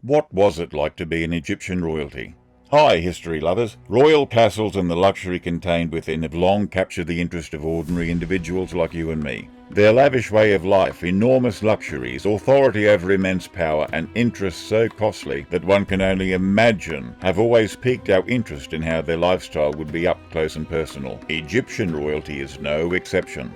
What was it like to be an Egyptian royalty? Hi, history lovers. Royal castles and the luxury contained within have long captured the interest of ordinary individuals like you and me. Their lavish way of life, enormous luxuries, authority over immense power, and interests so costly that one can only imagine have always piqued our interest in how their lifestyle would be up close and personal. Egyptian royalty is no exception.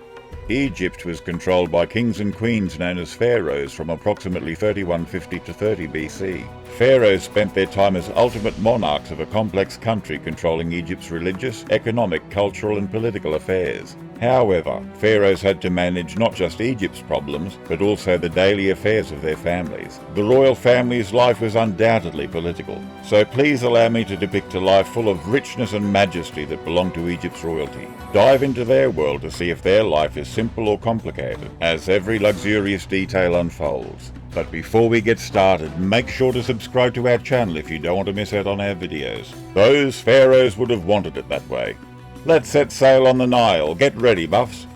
Egypt was controlled by kings and queens known as pharaohs from approximately 3150 to 30 BC. Pharaohs spent their time as ultimate monarchs of a complex country controlling Egypt's religious, economic, cultural and political affairs. However, pharaohs had to manage not just Egypt's problems, but also the daily affairs of their families. The royal family's life was undoubtedly political, so please allow me to depict a life full of richness and majesty that belonged to Egypt's royalty. Dive into their world to see if their life is simple or complicated, as every luxurious detail unfolds. But before we get started, make sure to subscribe to our channel if you don't want to miss out on our videos. Those pharaohs would have wanted it that way. Let's set sail on the Nile. Get ready, buffs.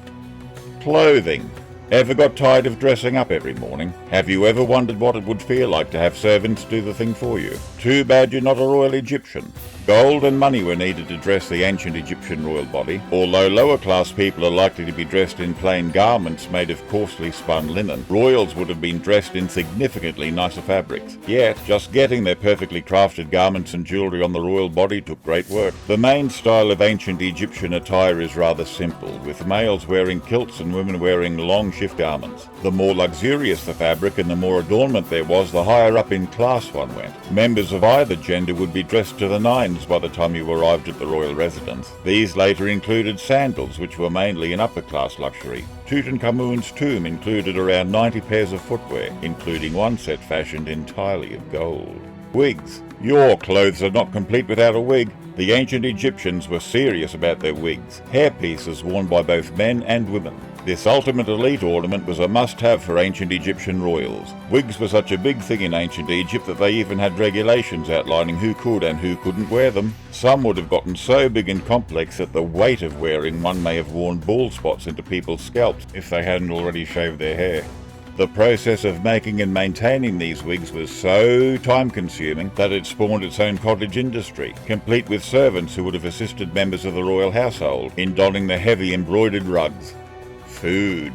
Clothing. Ever got tired of dressing up every morning? Have you ever wondered what it would feel like to have servants do the thing for you? Too bad you're not a royal Egyptian. Gold and money were needed to dress the ancient Egyptian royal body. Although lower class people are likely to be dressed in plain garments made of coarsely spun linen, royals would have been dressed in significantly nicer fabrics. Yet, just getting their perfectly crafted garments and jewelry on the royal body took great work. The main style of ancient Egyptian attire is rather simple, with males wearing kilts and women wearing long shift garments. The more luxurious the fabric and the more adornment there was, the higher up in class one went. Members of either gender would be dressed to the nines by the time you arrived at the royal residence. These later included sandals, which were mainly an upper class luxury. Tutankhamun's tomb included around 90 pairs of footwear, including one set fashioned entirely of gold. Wigs. Your clothes are not complete without a wig. The ancient Egyptians were serious about their wigs, hairpieces worn by both men and women. This ultimate elite ornament was a must-have for ancient Egyptian royals. Wigs were such a big thing in ancient Egypt that they even had regulations outlining who could and who couldn't wear them. Some would have gotten so big and complex that the weight of wearing one may have worn bald spots into people's scalps if they hadn't already shaved their hair. The process of making and maintaining these wigs was so time-consuming that it spawned its own cottage industry, complete with servants who would have assisted members of the royal household in donning the heavy embroidered rugs. Food.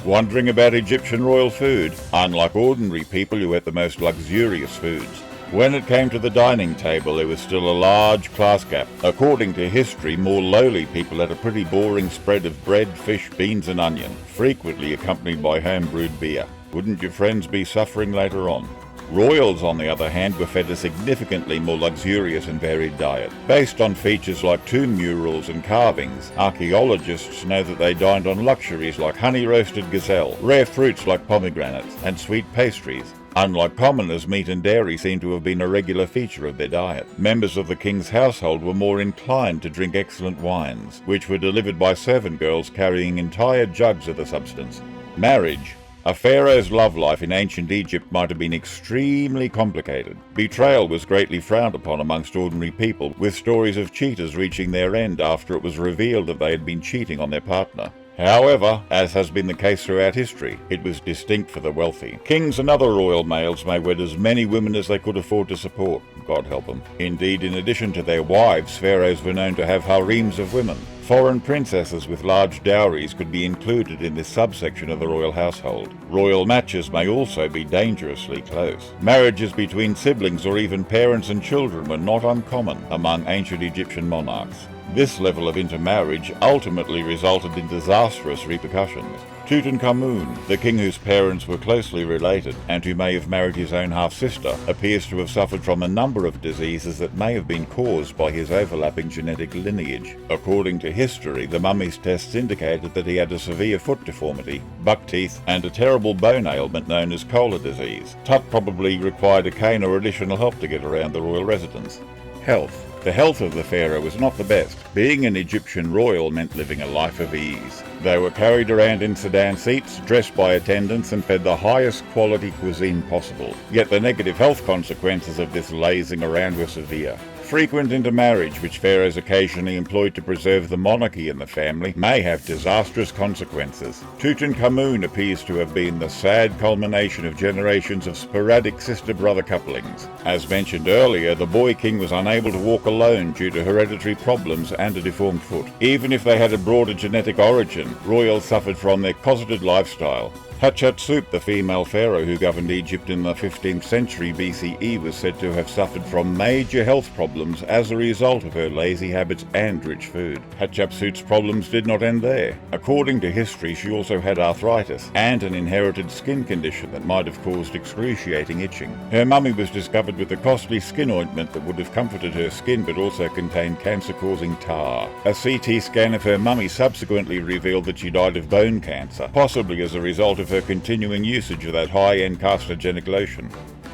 Wondering about Egyptian royal food? Unlike ordinary people who ate the most luxurious foods, when it came to the dining table there was still a large class gap. According to history, more lowly people had a pretty boring spread of bread, fish, beans and onion, frequently accompanied by home-brewed beer. Wouldn't your friends be suffering later on? Royals, on the other hand, were fed a significantly more luxurious and varied diet. Based on features like tomb murals and carvings, archaeologists know that they dined on luxuries like honey-roasted gazelle, rare fruits like pomegranates, and sweet pastries. Unlike commoners, meat and dairy seem to have been a regular feature of their diet. Members of the king's household were more inclined to drink excellent wines, which were delivered by servant girls carrying entire jugs of the substance. Marriage. A pharaoh's love life in ancient Egypt might have been extremely complicated. Betrayal was greatly frowned upon amongst ordinary people, with stories of cheaters reaching their end after it was revealed that they had been cheating on their partner. However, as has been the case throughout history, it was distinct for the wealthy. Kings and other royal males may wed as many women as they could afford to support, God help them. Indeed, in addition to their wives, pharaohs were known to have harems of women. Foreign princesses with large dowries could be included in this subsection of the royal household. Royal matches may also be dangerously close. Marriages between siblings or even parents and children were not uncommon among ancient Egyptian monarchs. This level of intermarriage ultimately resulted in disastrous repercussions. Tutankhamun, the king whose parents were closely related and who may have married his own half-sister, appears to have suffered from a number of diseases that may have been caused by his overlapping genetic lineage. According to history, the mummy's tests indicated that he had a severe foot deformity, buck teeth, and a terrible bone ailment known as Kola disease. Tut probably required a cane or additional help to get around the royal residence. Health. The health of the pharaoh was not the best. Being an Egyptian royal meant living a life of ease. They were carried around in sedan seats, dressed by attendants, and fed the highest quality cuisine possible. Yet the negative health consequences of this lazing around were severe. Frequent intermarriage, which pharaohs occasionally employed to preserve the monarchy in the family, may have disastrous consequences. Tutankhamun appears to have been the sad culmination of generations of sporadic sister-brother couplings. As mentioned earlier, the boy king was unable to walk alone due to hereditary problems and a deformed foot. Even if they had a broader genetic origin, royals suffered from their cosseted lifestyle. Hatshepsut, the female pharaoh who governed Egypt in the 15th century BCE, was said to have suffered from major health problems as a result of her lazy habits and rich food. Hatshepsut's problems did not end there. According to history, she also had arthritis and an inherited skin condition that might have caused excruciating itching. Her mummy was discovered with a costly skin ointment that would have comforted her skin but also contained cancer-causing tar. A CT scan of her mummy subsequently revealed that she died of bone cancer, possibly as a result of her continuing usage of that high-end carcinogenic lotion.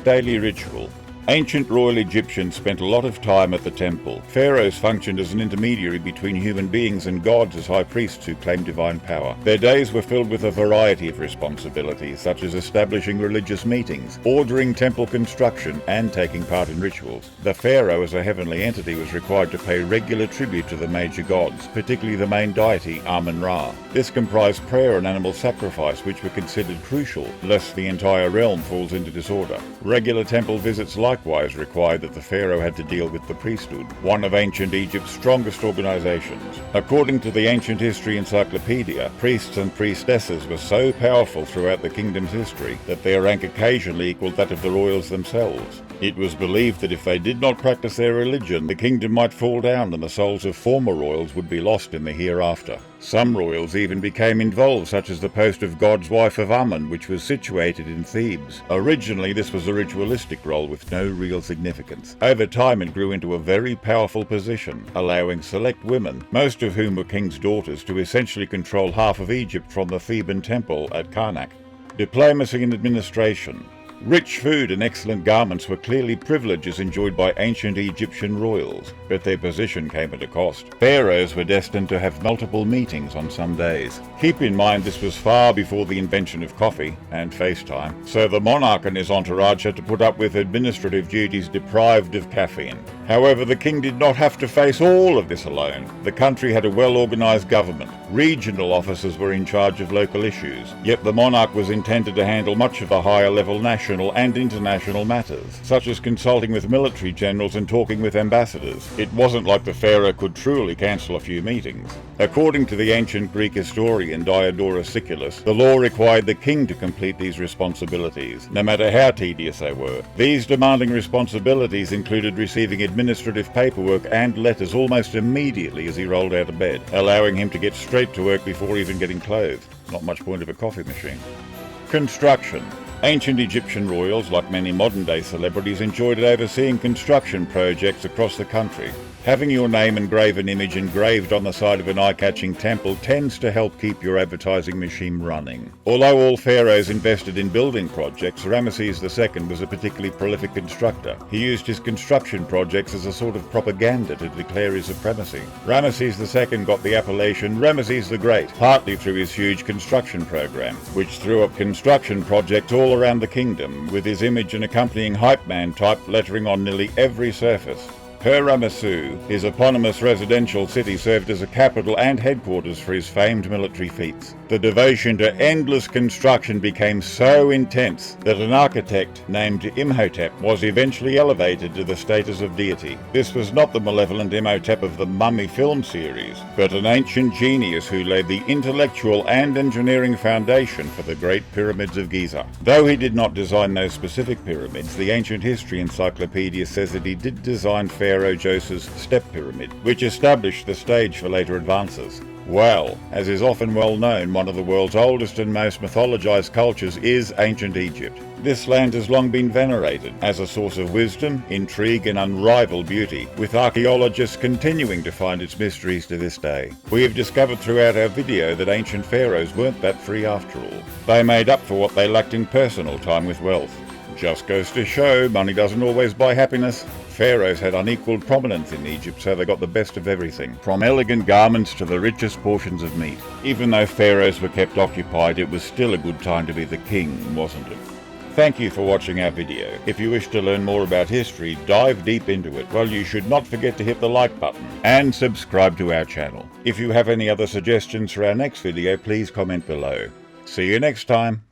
Daily ritual. Ancient royal Egyptians spent a lot of time at the temple. Pharaohs functioned as an intermediary between human beings and gods as high priests who claimed divine power. Their days were filled with a variety of responsibilities, such as establishing religious meetings, ordering temple construction, and taking part in rituals. The pharaoh, as a heavenly entity, was required to pay regular tribute to the major gods, particularly the main deity, Amun-Ra. This comprised prayer and animal sacrifice, which were considered crucial, lest the entire realm falls into disorder. Regular temple visits likewise required that the pharaoh had to deal with the priesthood, one of ancient Egypt's strongest organizations. According to the Ancient History Encyclopedia, priests and priestesses were so powerful throughout the kingdom's history that their rank occasionally equaled that of the royals themselves. It was believed that if they did not practice their religion, the kingdom might fall down and the souls of former royals would be lost in the hereafter. Some royals even became involved, such as the post of God's wife of Amun, which was situated in Thebes. Originally, this was a ritualistic role with no real significance. Over time, it grew into a very powerful position, allowing select women, most of whom were king's daughters, to essentially control half of Egypt from the Theban temple at Karnak. Diplomacy and administration. Rich food and excellent garments were clearly privileges enjoyed by ancient Egyptian royals, but their position came at a cost. Pharaohs were destined to have multiple meetings on some days. Keep in mind this was far before the invention of coffee and FaceTime, so the monarch and his entourage had to put up with administrative duties deprived of caffeine. However, the king did not have to face all of this alone. The country had a well-organized government. Regional officers were in charge of local issues, yet the monarch was intended to handle much of the higher-level national and international matters, such as consulting with military generals and talking with ambassadors. It wasn't like the pharaoh could truly cancel a few meetings. According to the ancient Greek historian Diodorus Siculus, the law required the king to complete these responsibilities, no matter how tedious they were. These demanding responsibilities included receiving administrative paperwork and letters almost immediately as he rolled out of bed, allowing him to get straight to work before even getting clothed. Not much point of a coffee machine. Construction. Ancient Egyptian royals, like many modern-day celebrities, enjoyed overseeing construction projects across the country. Having your name and graven image engraved on the side of an eye-catching temple tends to help keep your advertising machine running. Although all pharaohs invested in building projects, Ramesses II was a particularly prolific constructor. He used his construction projects as a sort of propaganda to declare his supremacy. Ramesses II got the appellation Ramesses the Great, partly through his huge construction program, which threw up construction projects all around the kingdom, with his image and accompanying hype man type lettering on nearly every surface. Ramesses, his eponymous residential city, served as a capital and headquarters for his famed military feats. The devotion to endless construction became so intense that an architect named Imhotep was eventually elevated to the status of deity. This was not the malevolent Imhotep of the Mummy film series, but an ancient genius who laid the intellectual and engineering foundation for the Great Pyramids of Giza. Though he did not design those specific pyramids, the Ancient History Encyclopedia says that he did design Pharaoh Joseph's step pyramid, which established the stage for later advances. Well, as is often well known, one of the world's oldest and most mythologized cultures is ancient Egypt. This land has long been venerated as a source of wisdom, intrigue, and unrivaled beauty, with archaeologists continuing to find its mysteries to this day. We have discovered throughout our video that ancient pharaohs weren't that free after all. They made up for what they lacked in personal time with wealth. Just goes to show, money doesn't always buy happiness. Pharaohs had unequaled prominence in Egypt, so they got the best of everything, from elegant garments to the richest portions of meat. Even though pharaohs were kept occupied, it was still a good time to be the king, wasn't it? Thank you for watching our video. If you wish to learn more about history, dive deep into it, well, you should not forget to hit the like button and subscribe to our channel. If you have any other suggestions for our next video, please comment below. See you next time.